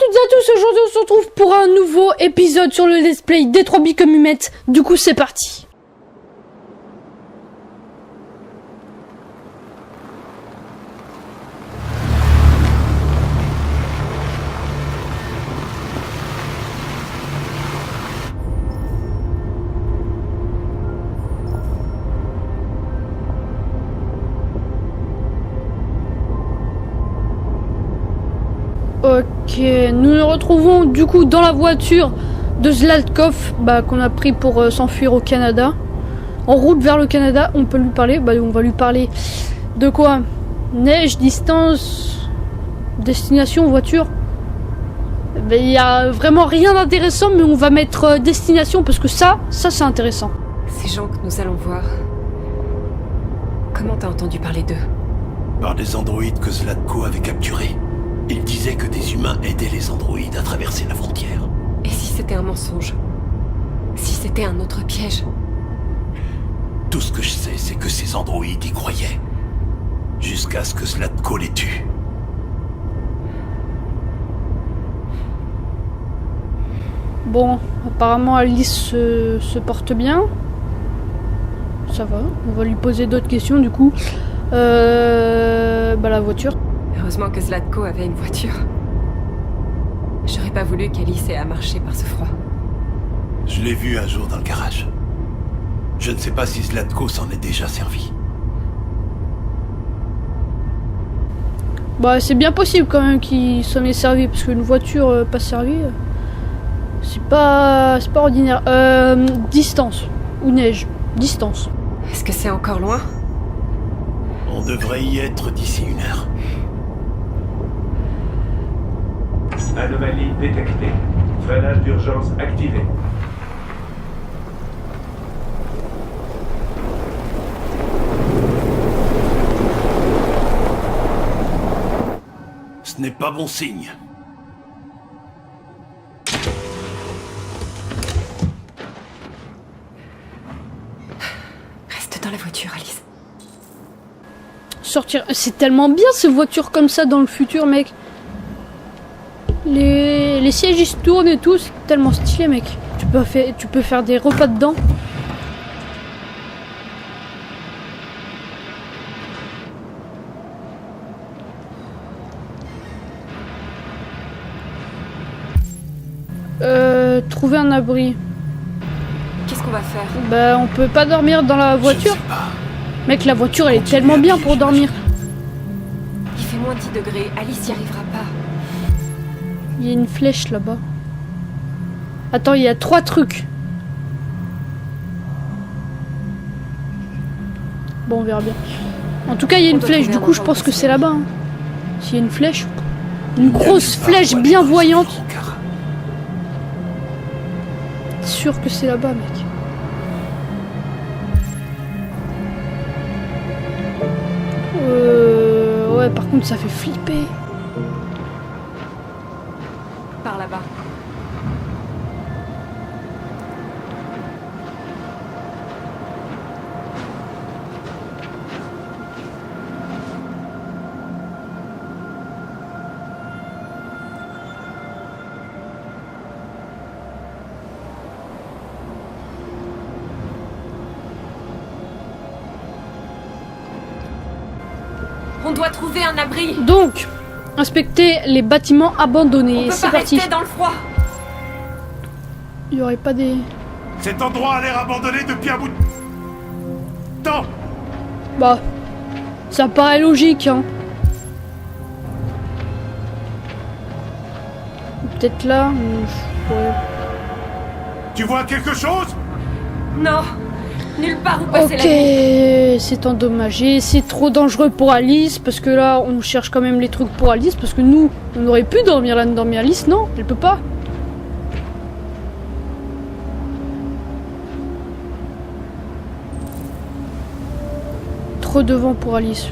toutes et à tous, aujourd'hui on se retrouve pour un nouveau épisode sur le let's play des 3 billes comme humettes. Du coup c'est parti. Ok, nous nous retrouvons du coup dans la voiture de Zlatkov, qu'on a pris pour s'enfuir au Canada. En route vers le Canada, on peut lui parler, on va lui parler de quoi? Neige, distance, destination, voiture. Il y a vraiment rien d'intéressant, mais on va mettre destination parce que ça c'est intéressant. Ces gens que nous allons voir, comment t'as entendu parler d'eux? Par des androïdes que Zlatko avait capturés. Il disait que des humains aidaient les androïdes à traverser la frontière. Et si c'était un mensonge? Si c'était un autre piège? Tout ce que je sais, c'est que ces androïdes y croyaient. Jusqu'à ce que Zlatko les tue. Bon, apparemment Alice se porte bien. Ça va, on va lui poser d'autres questions du coup. La voiture. Heureusement que Zlatko avait une voiture. J'aurais pas voulu qu'Alice ait à marcher par ce froid. Je l'ai vu un jour dans le garage. Je ne sais pas si Zlatko s'en est déjà servi. C'est bien possible quand même qu'il s'en est servi, parce qu'une voiture pas servie, c'est pas ordinaire. Distance. Ou neige. Distance. Est-ce que c'est encore loin? On devrait y être d'ici 1 heure. Anomalie détectée. Freinage d'urgence activé. Ce n'est pas bon signe. Reste dans la voiture, Alice. Sortir. C'est tellement bien ces voitures comme ça dans le futur, mec. Les sièges ils se tournent et tout, c'est tellement stylé, mec. Tu peux faire des repas dedans. Trouver un abri. Qu'est-ce qu'on va faire? On peut pas dormir dans la voiture. Je ne sais pas. Mec, la voiture elle est tellement bien pour dormir. Il fait moins 10 degrés, Alice y arrivera pas. Il y a une flèche là-bas. Attends, il y a 3 trucs. Bon, on verra bien. En tout cas, il y a une flèche. Du coup, je pense que c'est là-bas. Hein. S'il y a une flèche. Une grosse flèche bien voyante. Sûr que c'est là-bas, mec. Ouais, par contre, ça fait flipper. Par là-bas. On doit trouver un abri. Donc, inspecter les bâtiments abandonnés. C'est parti. Rester dans le froid. Il y aurait pas des... Cet endroit a l'air abandonné depuis un bout de temps. Ça paraît logique, hein. Peut-être là. Tu vois quelque chose? Non. Nulle part où passer la nuit. Ok, c'est endommagé, c'est trop dangereux pour Alice, parce que là, on cherche quand même les trucs pour Alice, parce que nous, on aurait pu dormir là-dedans, mais Alice, non, elle peut pas. Trop de vent pour Alice.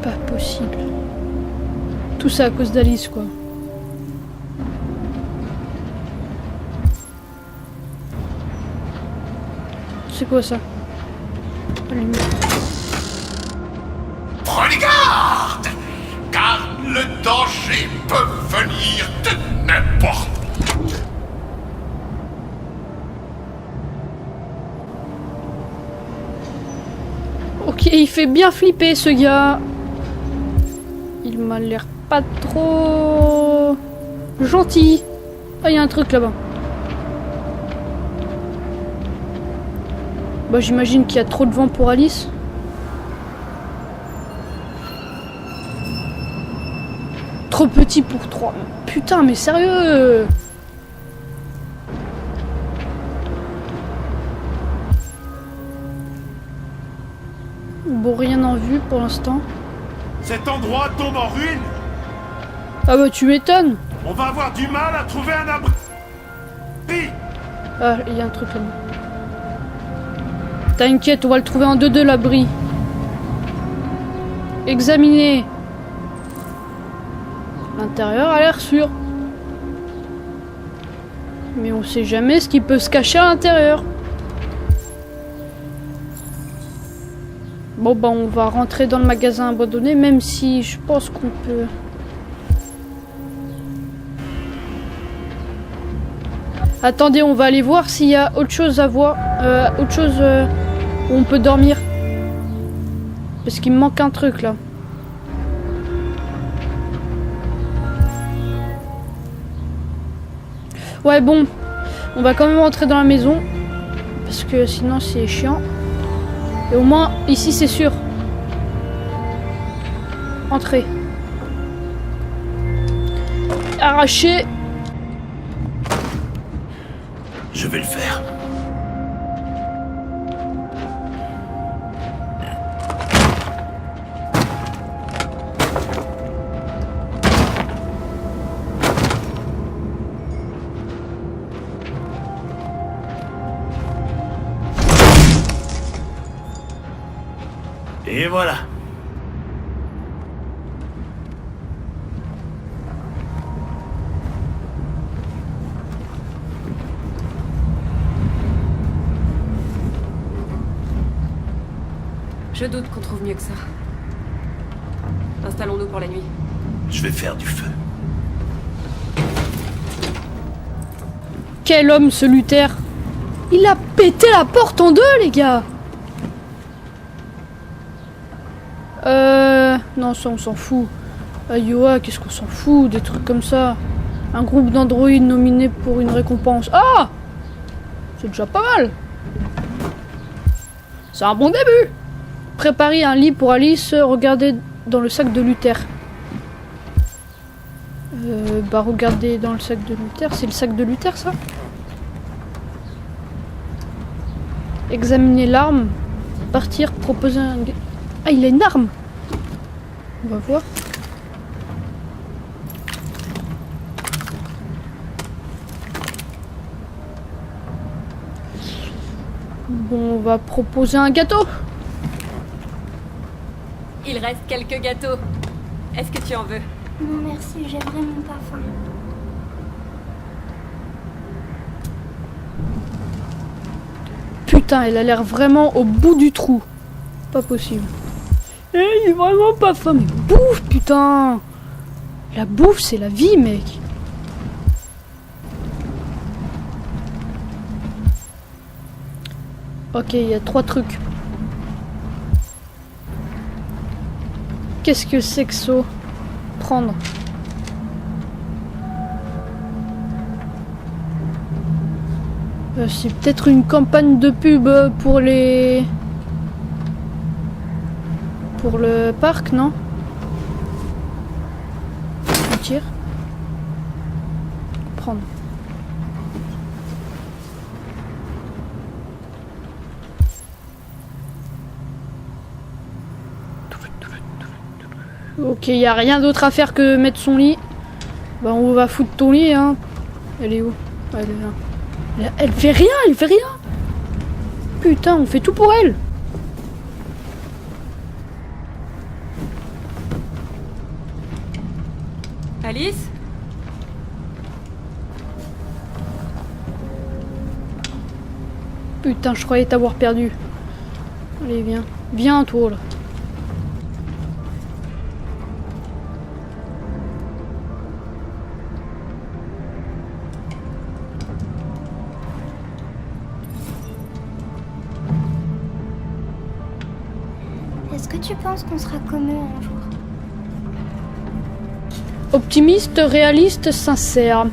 Pas possible. Tout ça à cause d'Alice, quoi. C'est quoi ça? Prenez garde, car le danger peuvent venir de n'importe où. Ok, il fait bien flipper ce gars. Il m'a l'air pas trop gentil. Ah, il y a un truc là-bas. Bah, j'imagine qu'il y a trop de vent pour Alice. Trop petit pour 3. Putain, mais sérieux? Bon, rien en vue pour l'instant. Cet endroit tombe en ruine. Ah bah, tu m'étonnes. On va avoir du mal à trouver un abri. Ah, il y a un truc là-bas. T'inquiète, on va le trouver en 2-2 l'abri. Examiner. L'intérieur a l'air sûr. Mais on sait jamais ce qui peut se cacher à l'intérieur. Bon bah on va rentrer dans le magasin abandonné, même si je pense qu'on peut... Attendez, on va aller voir s'il y a autre chose à voir. Autre chose où on peut dormir. Parce qu'il me manque un truc là. Ouais bon, on va quand même rentrer dans la maison. Parce que sinon c'est chiant. Et au moins, ici c'est sûr. Entrez. Arracher. Je vais le faire. Et voilà. Je doute qu'on trouve mieux que ça. Installons-nous pour la nuit. Je vais faire du feu. Quel homme ce Luther! Il a pété la porte en deux, les gars! Non, ça on s'en fout. Iowa, qu'est-ce qu'on s'en fout? Des trucs comme ça. Un groupe d'androïdes nominé pour une récompense. Ah! C'est déjà pas mal. C'est un bon début. Préparez un lit pour Alice. Regardez dans le sac de Luther. Bah regardez dans le sac de Luther. C'est le sac de Luther ça? Examiner l'arme. Partir, proposer un... Ah, il a une arme. On va voir. Bon, on va proposer un gâteau. Il reste quelques gâteaux. Est-ce que tu en veux? Non merci, j'ai vraiment pas faim. Putain, elle a l'air vraiment au bout du trou. Pas possible. Eh, il est vraiment pas faim, mais bouffe, putain. La bouffe, c'est la vie, mec. Ok, il y a 3 trucs. Qu'est-ce que c'est que ça? Prendre. C'est peut-être une campagne de pub pour les... Pour le parc, non? On tire. Prendre. Ok, il n'y a rien d'autre à faire que mettre son lit. Bah on va foutre ton lit, hein. Elle est où? Elle est là. Elle fait rien, elle fait rien. Putain, on fait tout pour elle. Alice? Putain, je croyais t'avoir perdu. Allez, viens. Viens, toi, là. que tu penses qu'on sera comme eux un jour? Optimiste, réaliste, sincère.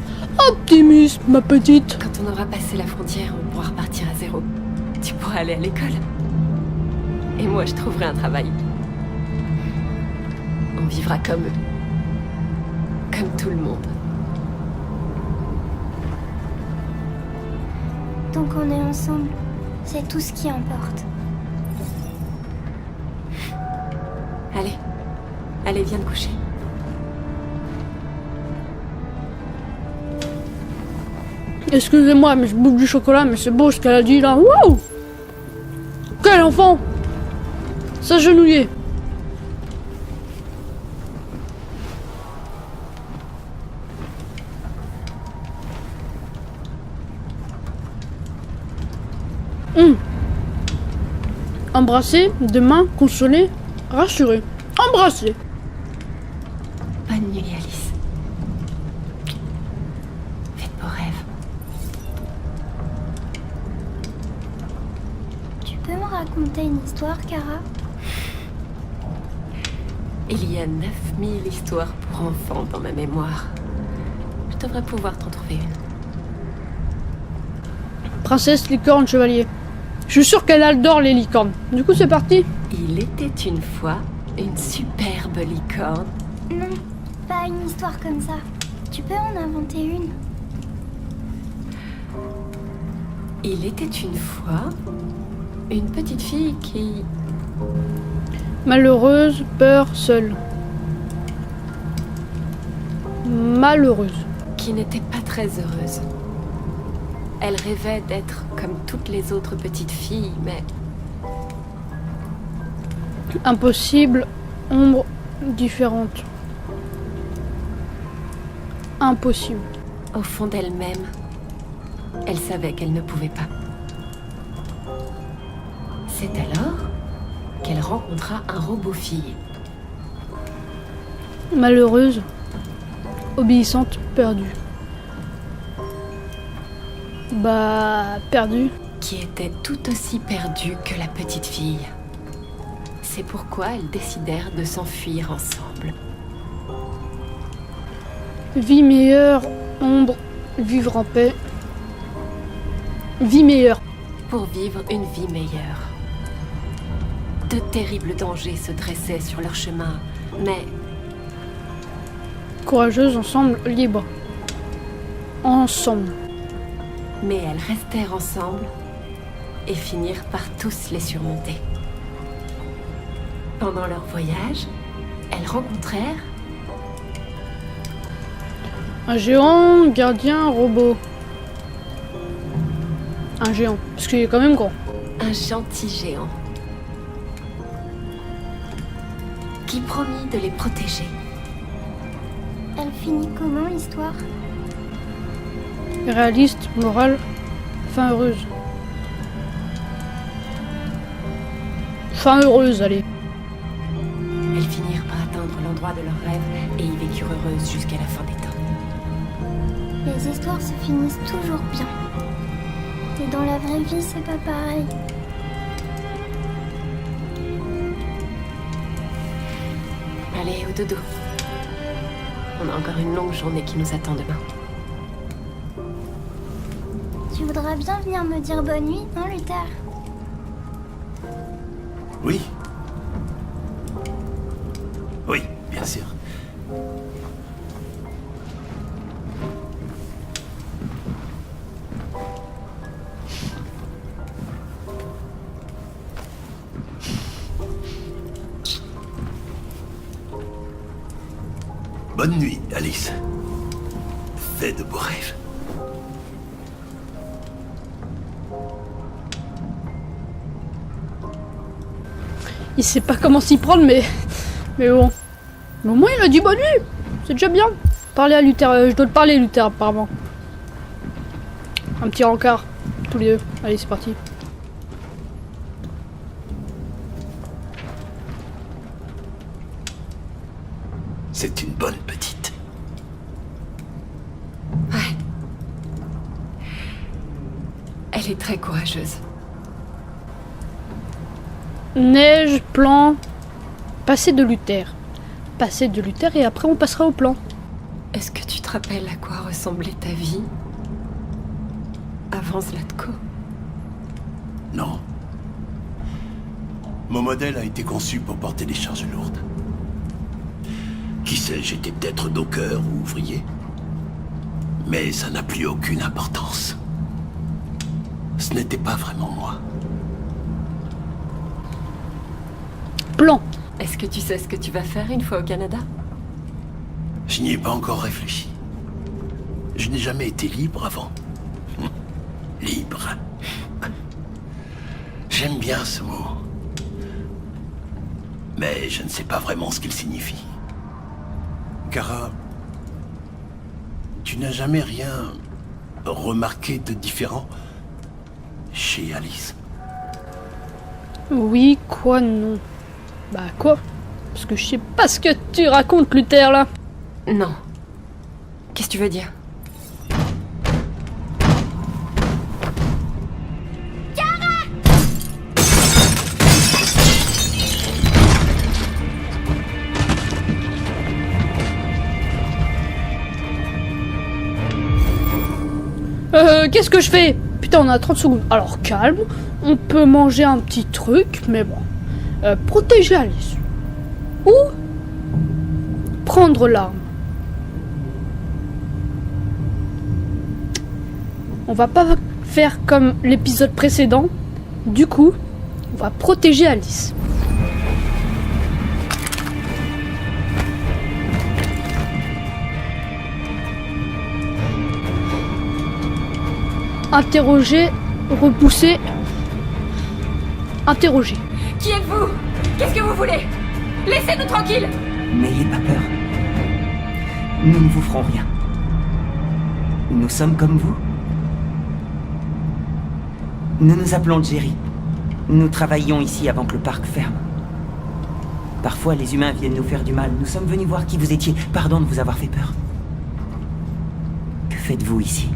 Optimiste, ma petite. Quand on aura passé la frontière, on pourra repartir à zéro. Tu pourras aller à l'école. Et moi, je trouverai un travail. On vivra comme eux. Comme tout le monde. Tant qu'on est ensemble, c'est tout ce qui importe. Allez. Allez, viens te coucher. Excusez-moi, mais je bouffe du chocolat, mais c'est beau ce qu'elle a dit là. Waouh! Quel enfant! S'agenouiller. Embrasser, de main, consoler, rassurer. Embrasser. Bonne nuit, Alice. Fais de beaux rêves. Tu peux me raconter une histoire, Kara? Il y a 9000 histoires pour enfants dans ma mémoire. Je devrais pouvoir t'en trouver une. Princesse, licorne, chevalier. Je suis sûr qu'elle adore les licornes. Du coup, c'est parti. Il était une fois une superbe licorne. Non, pas une histoire comme ça. Tu peux en inventer une? Il était une fois une petite fille qui... Malheureuse, peur, seule. Malheureuse. qui n'était pas très heureuse. Elle rêvait d'être comme toutes les autres petites filles, mais Impossible, ombre différente. Impossible. au fond d'elle-même, elle savait qu'elle ne pouvait pas. C'est alors qu'elle rencontra un robot-fille. Malheureuse, obéissante, perdue. Bah, perdue. Qui était tout aussi perdue que la petite fille. C'est pourquoi elles décidèrent de s'enfuir ensemble. Vie meilleure, ombre, vivre en paix. Vie meilleure. Pour vivre une vie meilleure. De terribles dangers se dressaient sur leur chemin, mais Courageuse, ensemble, libre. Ensemble. elles restèrent ensemble et finirent par tous les surmonter. Pendant leur voyage, elles rencontrèrent Un géant, gardien, robot. Un géant, parce qu'il est quand même grand. un gentil géant qui promit de les protéger. Elle finit comment l'histoire? Réaliste, morale, fin heureuse. Fin heureuse, allez. Elles finirent par atteindre l'endroit de leur rêve et y vécurent heureuses jusqu'à la fin des temps. Les histoires se finissent toujours bien. Et dans la vraie vie, c'est pas pareil. Allez, au dodo. On a encore une longue journée qui nous attend demain. Tu voudras bien venir me dire bonne nuit, non, Luther? Oui. Oui, bien sûr. Bonne nuit, Alice. Fais de beaux rêves. Il sait pas comment s'y prendre, mais bon. Mais au moins, il a dit bonne nuit. C'est déjà bien. Parler à Luther. Je dois te parler, Luther, apparemment. Un petit rencard. Tous les deux. Allez, c'est parti. C'est une bonne petite. Ouais. Elle est très courageuse. Neige, plan, Passer de Luther. Passer de Luther et après on passera au plan. Est-ce que tu te rappelles à quoi ressemblait ta vie avant Zlatko? Non. Mon modèle a été conçu pour porter des charges lourdes. Qui sait, j'étais peut-être docker ou ouvrier. Mais ça n'a plus aucune importance. Ce n'était pas vraiment moi. Plan. Est-ce que tu sais ce que tu vas faire une fois au Canada? Je n'y ai pas encore réfléchi. Je n'ai jamais été libre avant. Libre. J'aime bien ce mot. Mais je ne sais pas vraiment ce qu'il signifie. Kara, tu n'as jamais rien remarqué de différent chez Alice? Oui, quoi, non. Bah quoi? Parce que je sais pas ce que tu racontes, Luther, là. Non. Qu'est-ce que tu veux dire? Qu'est-ce que je fais? Putain, on a 30 secondes. Alors, calme. On peut manger un petit truc, mais bon. Protéger Alice. Ou prendre l'arme. On va pas faire comme l'épisode précédent. Du coup, on va protéger Alice. Interroger, repousser, interroger. Qui êtes-vous? Qu'est-ce que vous voulez? Laissez-nous tranquilles! N'ayez pas peur. Nous ne vous ferons rien. Nous sommes comme vous. Nous nous appelons Jerry. Nous travaillions ici avant que le parc ferme. Parfois, les humains viennent nous faire du mal. Nous sommes venus voir qui vous étiez. Pardon de vous avoir fait peur. Que faites-vous ici?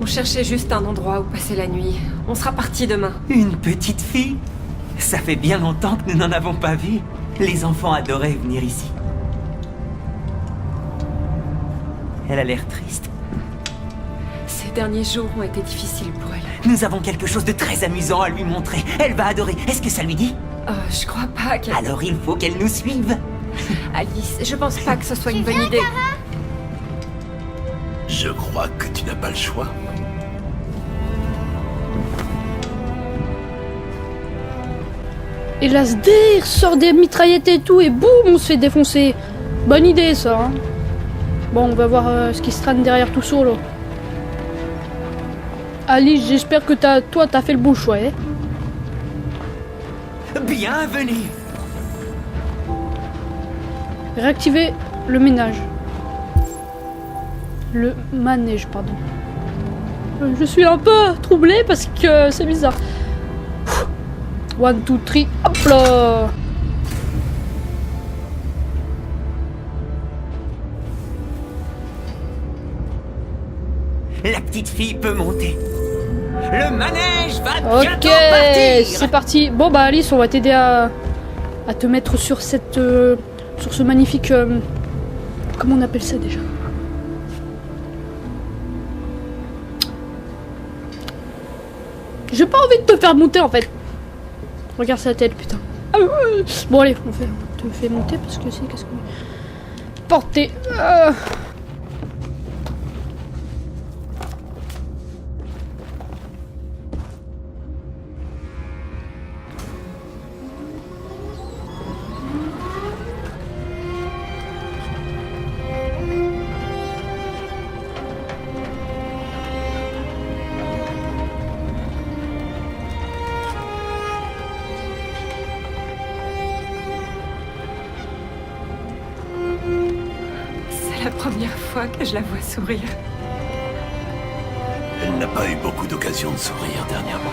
On cherchait juste un endroit où passer la nuit. On sera parti demain. Une petite fille? Ça fait bien longtemps que nous n'en avons pas vu. Les enfants adoraient venir ici. Elle a l'air triste. Ces derniers jours ont été difficiles pour elle. Nous avons quelque chose de très amusant à lui montrer. Elle va adorer. Est-ce que ça lui dit? Je crois pas qu'elle... Alors il faut qu'elle nous suive. Alice, je pense pas que ce soit une bonne idée. Je crois que tu n'as pas le choix. Et là, il sort des mitraillettes et tout, et boum, on se fait défoncer. Bonne idée, ça. Hein. Bon, on va voir ce qui se traîne derrière tout ça, là. Alice, j'espère que t'as fait le bon choix, hein. Bienvenue. Réactiver le ménage. Le manège, pardon. Je suis un peu troublée parce que c'est bizarre. 1, 2, 3, hop là! La petite fille peut monter. Le manège va Ok, bientôt partir. c'est parti. Bon bah Alice, on va t'aider à te mettre sur cette, sur ce magnifique, comment on appelle ça déjà? J'ai pas envie de te faire monter en fait. Regarde sa tête, putain. Ah, bon allez, on te fait monter parce que c'est qu'est-ce que... Porter. C'est la première fois que je la vois sourire. Elle n'a pas eu beaucoup d'occasions de sourire dernièrement.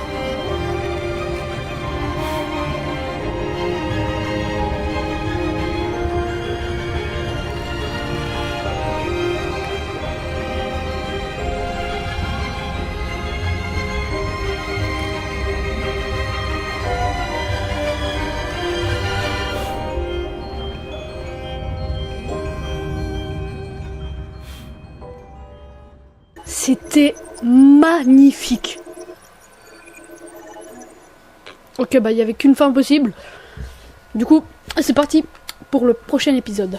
c'était magnifique. Ok, bah il n'y avait qu'une fin possible. Du coup, c'est parti pour le prochain épisode.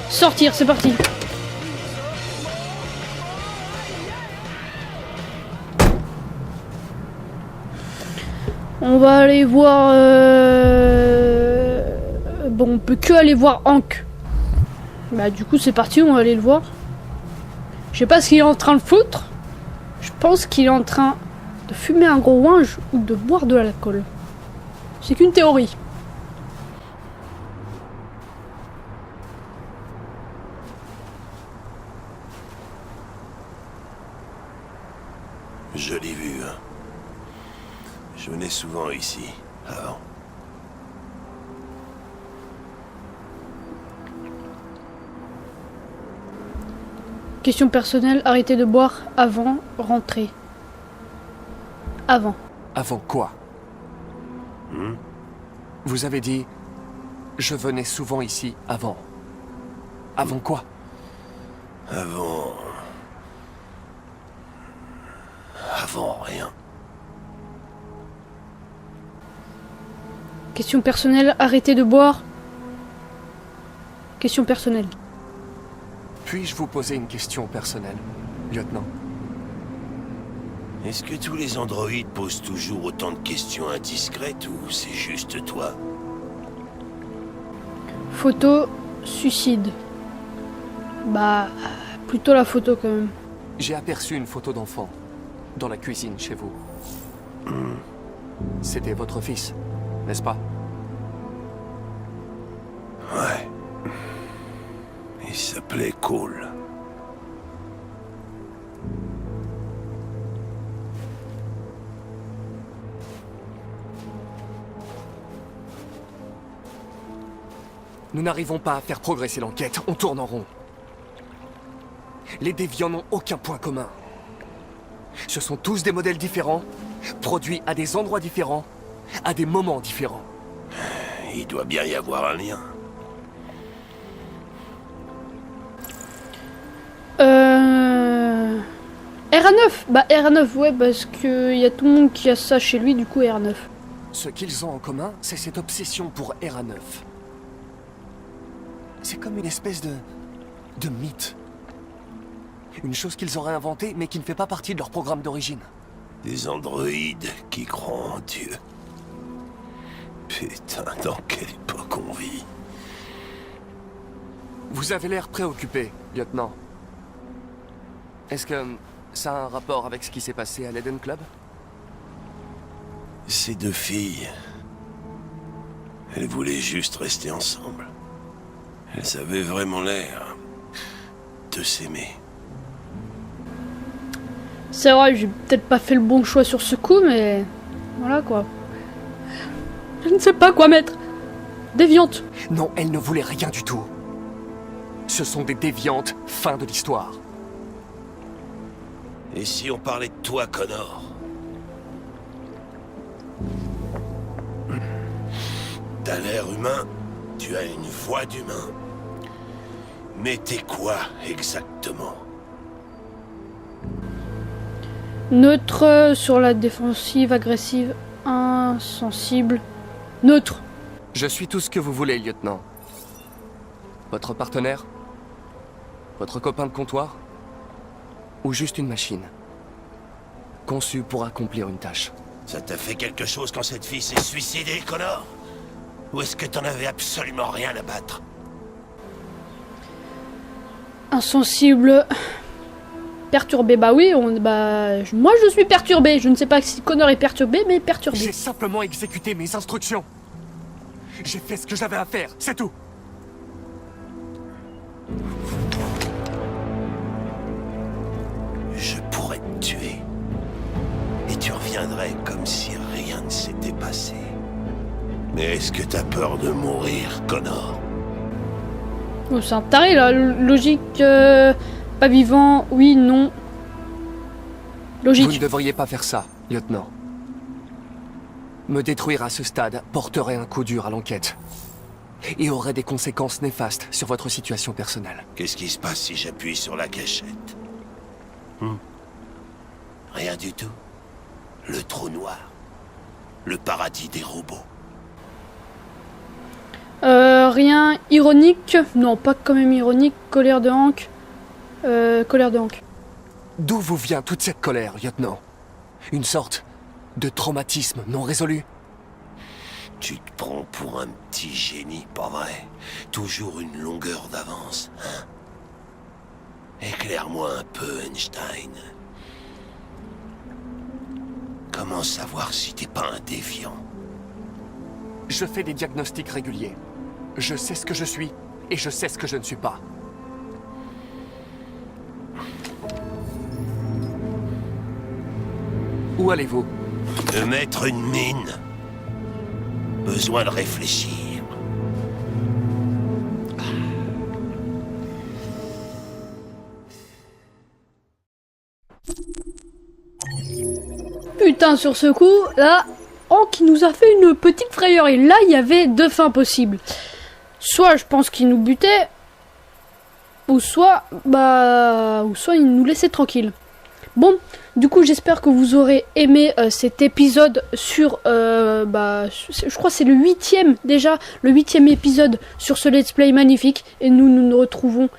Sortir, c'est parti. On va aller voir... Bon, on peut que aller voir Hank. Bah du coup c'est parti, on va aller le voir. Je sais pas ce qu'il est en train de foutre. Je pense qu'il est en train de fumer un gros ouinge ou de boire de l'alcool. C'est qu'une théorie. Jolie vue, hein. Je venais souvent ici, avant. Question personnelle, arrêtez de boire avant, rentrer. Avant. Avant quoi? Vous avez dit... Je venais souvent ici avant. Avant quoi? Avant rien. Question personnelle, arrêtez de boire. Question personnelle. Puis-je vous poser une question personnelle, lieutenant? Est-ce que tous les androïdes posent toujours autant de questions indiscrètes ou c'est juste toi? Photo, suicide. Bah, plutôt la photo quand même. J'ai aperçu une photo d'enfant dans la cuisine chez vous. C'était votre fils, n'est-ce pas? Ouais. Il s'appelait Cole. Nous n'arrivons pas à faire progresser l'enquête, on tourne en rond. Les déviants n'ont aucun point commun. Ce sont tous des modèles différents, produits à des endroits différents, à des moments différents. Il doit bien y avoir un lien. RA9. Bah RA9, ouais, parce que y a tout le monde qui a ça chez lui, du coup RA9. Ce qu'ils ont en commun, c'est cette obsession pour RA9. C'est comme une espèce de mythe. Une chose qu'ils auraient inventée, mais qui ne fait pas partie de leur programme d'origine. Des androïdes qui croient en Dieu. Putain, dans quelle époque on vit? Vous avez l'air préoccupé, lieutenant. Est-ce que ça a un rapport avec ce qui s'est passé à l'Eden Club? Ces deux filles... Elles voulaient juste rester ensemble. Elles avaient vraiment l'air... de s'aimer. C'est vrai, j'ai peut-être pas fait le bon choix sur ce coup, mais... Voilà quoi. Je ne sais pas quoi mettre. Déviante. Non, elles ne voulaient rien du tout. Ce sont des déviantes, fin de l'histoire. Et si on parlait de toi, Connor? T'as l'air humain, tu as une voix d'humain. Mais t'es quoi, exactement? Neutre sur la défensive, agressive, insensible. Neutre. Je suis tout ce que vous voulez, lieutenant. Votre partenaire? Votre copain de comptoir? Ou juste une machine? Conçue pour accomplir une tâche. Ça t'a fait quelque chose quand cette fille s'est suicidée, Connor? Ou est-ce que t'en avais absolument rien à battre? Insensible. Perturbé. Bah oui, moi je suis perturbé. Je ne sais pas si Connor est perturbé, mais perturbé. J'ai simplement exécuté mes instructions. J'ai fait ce que j'avais à faire, c'est tout. Je pourrais te tuer. Et tu reviendrais comme si rien ne s'était passé. Mais est-ce que t'as peur de mourir, Connor? Oh, c'est un taré là. Logique. Pas vivant. Oui, non. Logique. Vous ne devriez pas faire ça, lieutenant. Me détruire à ce stade porterait un coup dur à l'enquête. Et aurait des conséquences néfastes sur votre situation personnelle. Qu'est-ce qui se passe si j'appuie sur la gâchette? Rien du tout. Le trou noir. Le paradis des robots. Rien ironique. Non, pas quand même ironique. Colère de Hank. Colère de Hank. D'où vous vient toute cette colère, lieutenant? Une sorte de traumatisme non résolu? Tu te prends pour un petit génie, pas vrai? Toujours une longueur d'avance, hein? Éclaire-moi un peu, Einstein. Comment savoir si t'es pas un déviant? Je fais des diagnostics réguliers. Je sais ce que je suis, et je sais ce que je ne suis pas. Où allez-vous? De mettre une mine. Besoin de réfléchir. Putain, sur ce coup, là, Hank nous a fait une petite frayeur. Et là, il y avait deux fins possibles. Soit je pense qu'il nous butait, ou soit il nous laissait tranquille. Bon, du coup, j'espère que vous aurez aimé cet épisode sur, je crois que c'est le 8e déjà, le 8e épisode sur ce let's play magnifique. Et nous retrouvons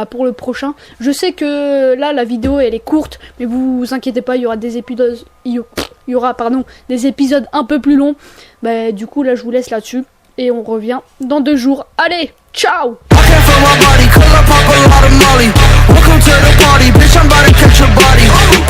pour le prochain. Je sais que là, la vidéo, elle est courte, mais vous inquiétez pas, il y aura des épisodes, des épisodes un peu plus longs. Du coup, là, je vous laisse là-dessus. Et on revient dans 2 jours. Allez, ciao! Welcome to the party, bitch, I'm about to catch your body.